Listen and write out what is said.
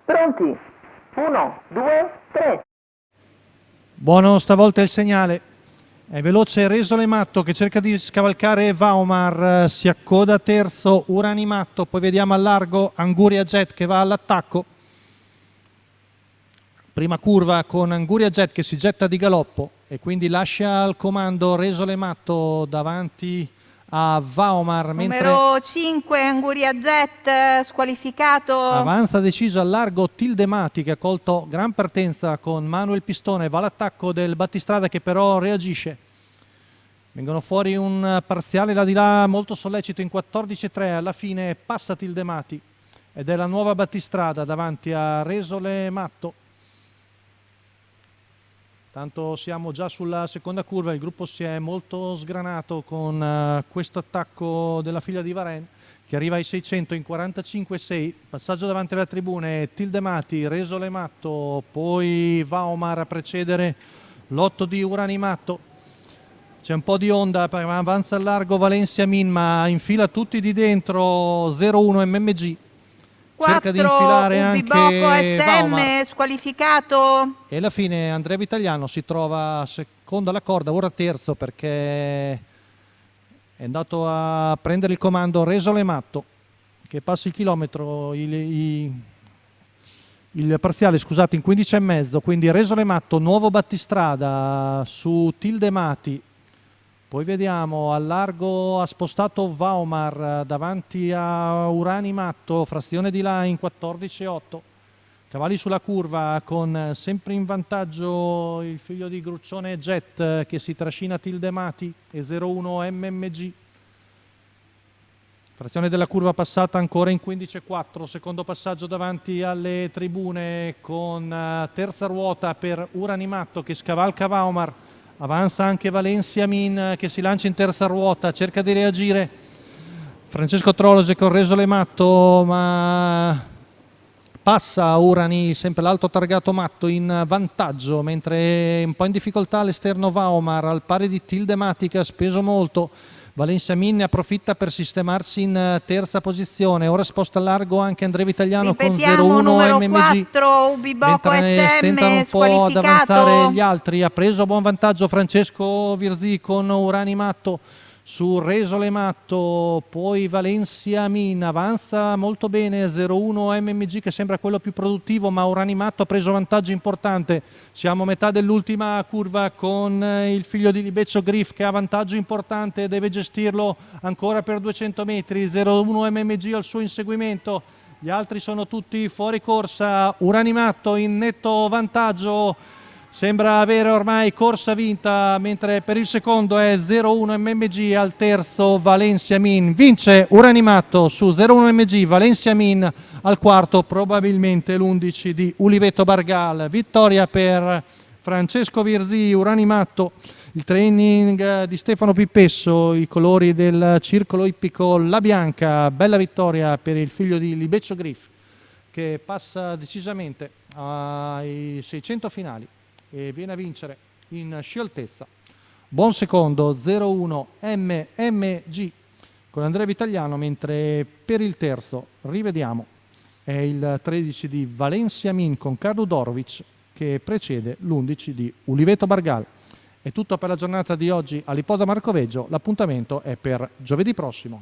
Pronti? 1, 2, 3. Buono stavolta il segnale. È veloce Resole Matto che cerca di scavalcare Vaomar, si accoda terzo Urani Matto, poi vediamo al largo Anguria Jet che va all'attacco. Prima curva con Anguria Jet che si getta di galoppo e quindi lascia al comando Resole Matto davanti a Vaomar, mentre numero 5 Anguria Jet squalificato. avanza deciso al largo Tildemati che ha colto gran partenza con Manuel Pistone, va all'attacco del battistrada che però reagisce. Vengono fuori un parziale là di là molto sollecito in 14-3, alla fine passa Tildemati ed è la nuova battistrada davanti a Resole Matto. Tanto siamo già sulla seconda curva, il gruppo si è molto sgranato con questo attacco della figlia di Varenne che arriva ai 600 in 45-6, passaggio davanti alle tribune, Tildemati, Resole Matto, poi Vaomar a precedere l'otto di Urani Matto. C'è un po' di onda, avanza al largo Valencia Min, ma infila tutti di dentro 0-1 MMG. Cerca di infilare anche SM Vaomar. squalificato. E alla fine Andrea Vitagliano si trova secondo alla corda, ora terzo perché è andato a prendere il comando Resole Matto che passa il chilometro, il parziale scusate in 15,5, quindi Resole Matto, nuovo battistrada su Tildemati. Poi vediamo al largo ha spostato Vaomar davanti a Urani Matto, frazione di là in 14,8. Cavalli sulla curva con sempre in vantaggio il figlio di Gruccione Jet che si trascina Tildemati e 0-1 MMG. Frazione della curva passata ancora in 15,4, secondo passaggio davanti alle tribune con terza ruota per Urani Matto che scavalca Vaomar. Avanza anche Valencia Min che si lancia in terza ruota, cerca di reagire Francesco Trolose con Resole Matto, ma passa Urani, sempre l'alto targato Matto in vantaggio, mentre un po' in difficoltà all'esterno Vaomar, al pari di Tildemati che ha speso molto. Valencia Min ne approfitta per sistemarsi in terza posizione, ora sposta a largo anche Andrea Vitagliano con 0-1 MMG, 4 Ubiboco mentre SM tentano un po' ad avanzare gli altri. Ha preso a buon vantaggio Francesco Virzì con Urani Matto su Resole Matto, poi Valencia Min avanza molto bene 0-1 MMG che sembra quello più produttivo, ma Urani Matto ha preso vantaggio importante. Siamo a metà dell'ultima curva con il figlio di Libeccio Griff che ha vantaggio importante, deve gestirlo ancora per 200 metri, 0-1 MMG al suo inseguimento, gli altri sono tutti fuori corsa. Urani Matto in netto vantaggio, sembra avere ormai corsa vinta, mentre per il secondo è 0-1 MMG, al terzo Valencia Min. Vince Urani Matto su 0-1 MMG, Valencia Min al quarto, probabilmente l'11 di Uliveto Bargal. Vittoria per Francesco Virzì, Urani Matto, il training di Stefano Pippesso, i colori del circolo ippico La Bianca. Bella vittoria per il figlio di Libeccio Griff che passa decisamente ai 600 finali e viene a vincere in scioltezza. Buon secondo 0-1 MMG con Andrea Vitagliano, mentre per il terzo rivediamo è il 13 di Valencia Min con Carlo Dorovic che precede l'11 di Uliveto Bargal. È tutto per la giornata di oggi all'Ippodromo Marcoveggio, l'appuntamento è per giovedì prossimo.